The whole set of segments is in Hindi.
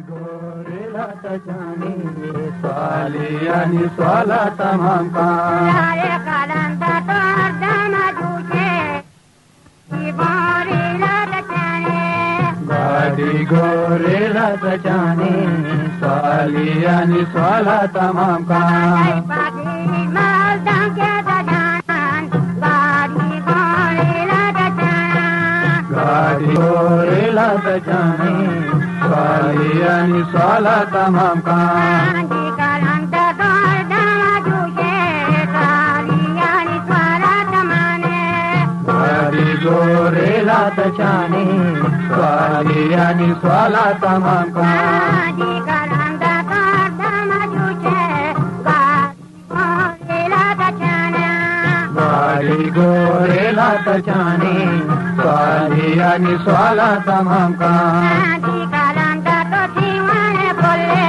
गोरेला तजानी स्वाली आणि स्वाला तमाम का कालांता तो अर्धमा जुचे गोरेला तजाने गाडी गोरेला तजानी स्वाली आणि स्वाला तमाम का पागी मालदां के तजान गाड़ी गोरेला तजाना गाडी गोरेला तजानी स्वाली आणि स्वाला तमाम का कालांता तो अर्धमा जुचे स्वाली आणि स्वाला तमाने गाडी गोरेला तजानी स्वाली आणि स्वाला तमाम का कालांता तो अर्धमा जुचे गोरेला तजाना गाडी गोरेला तजानी स्वाली आणि स्वाला तमाम का कालांता तो जीवन बोले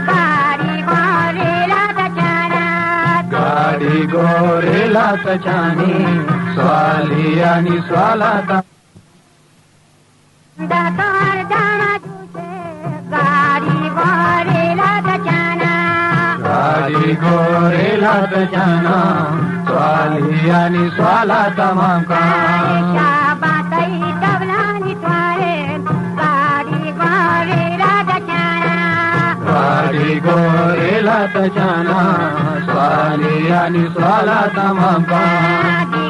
गाड़ी गोरेला तजाना गाडी गोरेला तजानी स्वाली आणि स्वाला दातार जाना तुझे गाड़ी गोरेला तजाना गाडी गोरेला तजाना स्वाली आणि स्वाला तमाम का शाबातई तबलानी त्वारे गाड़ी गोरेला तजाना गाडी गोरेला तजाना स्वाली आणि स्वाला तमाम का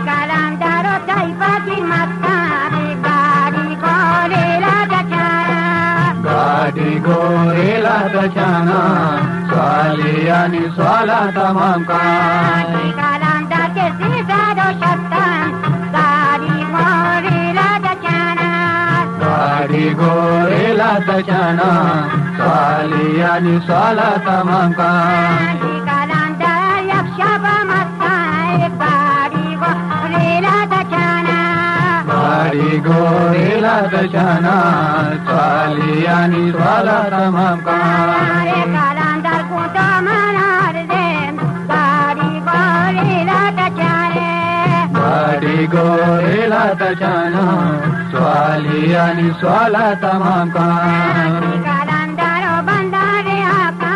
कालांता रो तैपाकी मक्का गाड़ी गोरेला तजाना गाडी गोरेला तजाना स्वाली आणि स्वाला तमाम का कालांता के सिजारो शतन गाड़ी गोरेला तजाना गाडी गोरेला तजाना स्वाली आणि स्वाला तमाम का कालांता यक्षबा मक्का गाड़ी गोरेला तजाना गाडी गोरेला तजाना स्वाली आणि स्वाला तमाम का कालांता कुटो मनार दे गाड़ी गोरेला तजाने गाडी गोरेला तजाना स्वाली आणि स्वाला तमाम का कालांता रो बंदारे आका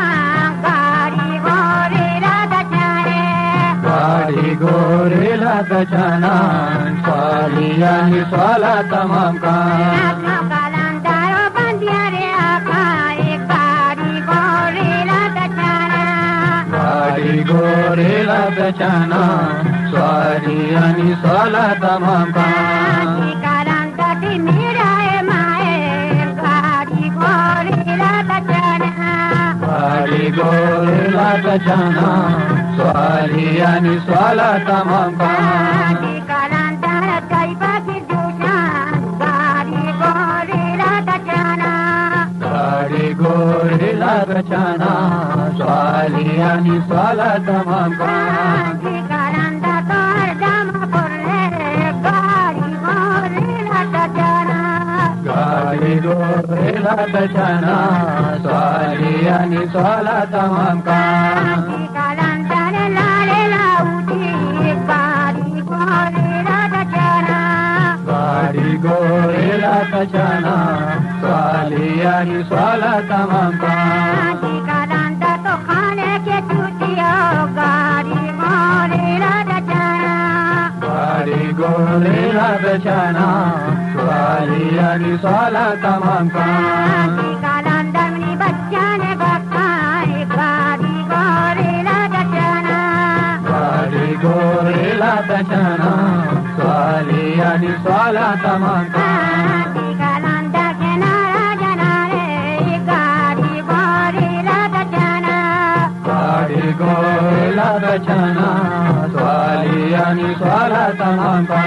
गाड़ी गोरेला तजाने गाडी गोरेला तजाना स्वाली आणि स्वाला तमाम का कालांता रो बंदियारे आका गाड़ी गोरेला तजाना गाडी गोरेला तजाना स्वाली आणि स्वाला तमाम का कालांता ती मिराए माए गाड़ी गोरेला तजाना गाडी गोरेला तजाना स्वाली आणि स्वाला तमाम का कालांता तैपाकी जुशान गाड़ी गोरेला तजाना गाडी गोरेला तजाना स्वाली आणि स्वाला तमाम का कालांता तो अर्धमा बोले गाड़ी गोरेला तजाना गाडी गोरेला तजाना स्वाली आणि स्वाला तमाम का कालांता लाले लाउती गाड़ी गोरेला तजाना गाडी गोरेला तजाना स्वाली आणि स्वाला तमाम का कालांता तो खाने के चुटिया गाड़ी गोरेला तजाना गाडी गोरेला तजाना स्वाली आणि स्वाला तमाम का कालांता मनी बच्चा ने बक्काए गाड़ी गोरेला तजाना गाडी गोरेला तजाना स्वाली आणि स्वाला तमाम का कालांता के नारा जनारे गाड़ी गोरेला तजाना गाडी गोरेला तजाना स्वाली आणि स्वाला तमाम का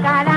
काला